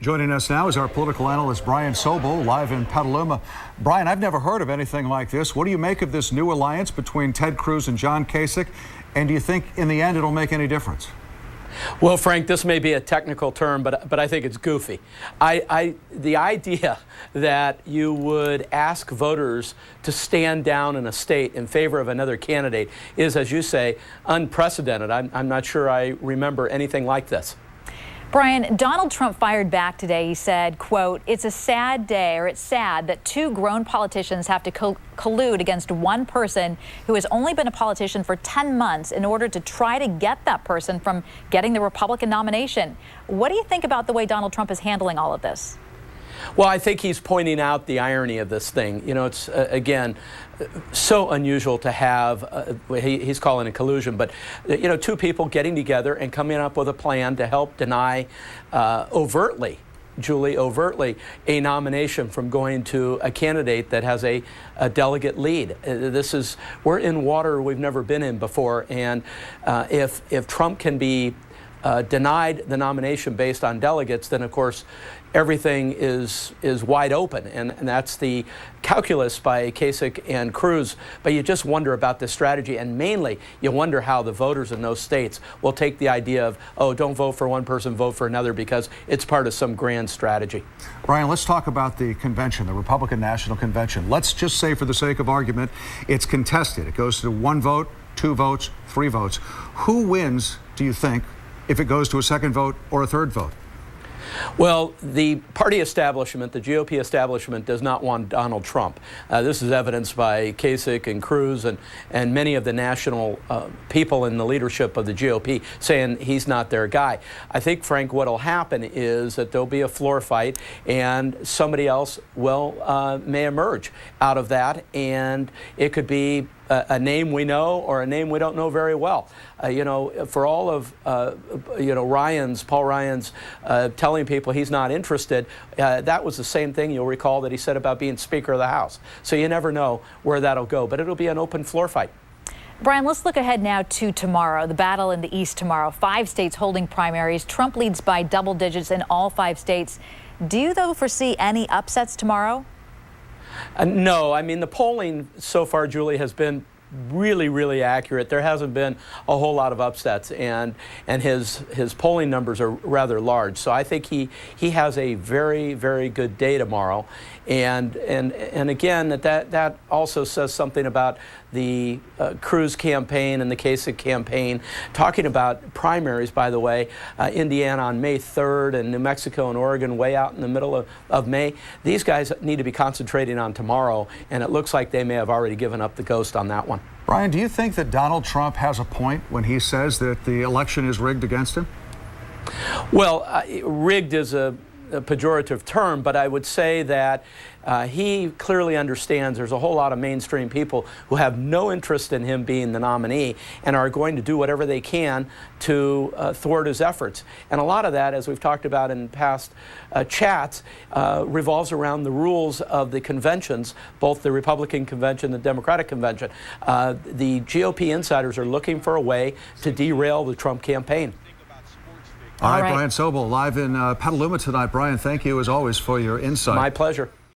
Joining us now is our political analyst, Brian Sobel, live in Petaluma. Brian, I've never heard of anything like this. What do you make of this new alliance between Ted Cruz and John Kasich? And do you think in the end it'll make any difference? Well, Frank, this may be a technical term, but I think it's goofy. The idea that you would ask voters to stand down in a state in favor of another candidate is, as you say, unprecedented. I'm not sure I remember anything like this. Brian, Donald Trump fired back today. He said, quote, "It's a sad day, or it's sad that two grown politicians have to collude against one person who has only been a politician for 10 months in order to try to get that person from getting the Republican nomination." What do you think about the way Donald Trump is handling all of this? Well, I think he's pointing out the irony of this thing. You know, it's, again, so unusual to have, he's calling it collusion, but, you know, two people getting together and coming up with a plan to help deny overtly, Julie, overtly, a nomination from going to a candidate that has a delegate lead. We're in water we've never been in before, and if Trump can be denied the nomination based on delegates, then of course everything is wide open, and that's the calculus by Kasich and Cruz. But you just wonder about this strategy, and mainly you wonder how the voters in those states will take the idea of, oh, don't vote for one person, vote for another, because it's part of some grand strategy. Brian, let's talk about the convention, the Republican National Convention. Let's just say, for the sake of argument, it's contested. It goes to one vote, two votes, three votes. Who wins, do you think, if it goes to a second vote or a third vote? Well, the party establishment, the GOP establishment, does not want Donald Trump. This is evidenced by Kasich and Cruz and many of the national people in the leadership of the GOP saying he's not their guy. I think, Frank, what will happen is that there'll be a floor fight and somebody else may emerge out of that, and it could be a name we know or a name we don't know very well. You know, for all of Paul Ryan's telling people he's not interested, that was the same thing, you'll recall, that he said about being Speaker of the House. So you never know where that'll go, but it'll be an open floor fight. Brian, let's look ahead now to tomorrow, the battle in the East tomorrow. 5 states holding primaries. Trump leads by double digits in all 5 states. Do you, though, foresee any upsets tomorrow? No, I mean, the polling so far, Julie, has been really accurate. There hasn't been a whole lot of upsets, and his polling numbers are rather large. So I think he has a very good day tomorrow, and again, that also says something about the Cruz campaign and the Kasich campaign, talking about primaries, by the way, Indiana on May 3rd and New Mexico and Oregon way out in the middle of May. These guys need to be concentrating on tomorrow, and it looks like they may have already given up the ghost on that one. Brian, do you think that Donald Trump has a point when he says that the election is rigged against him? Well, rigged is a pejorative term, but I would say that he clearly understands there's a whole lot of mainstream people who have no interest in him being the nominee and are going to do whatever they can to thwart his efforts. And a lot of that, as we've talked about in past chats, revolves around the rules of the conventions, both the Republican convention and the Democratic convention. The GOP insiders are looking for a way to derail the Trump campaign. All right, Brian Sobel, live in Petaluma tonight. Brian, thank you as always for your insight. My pleasure.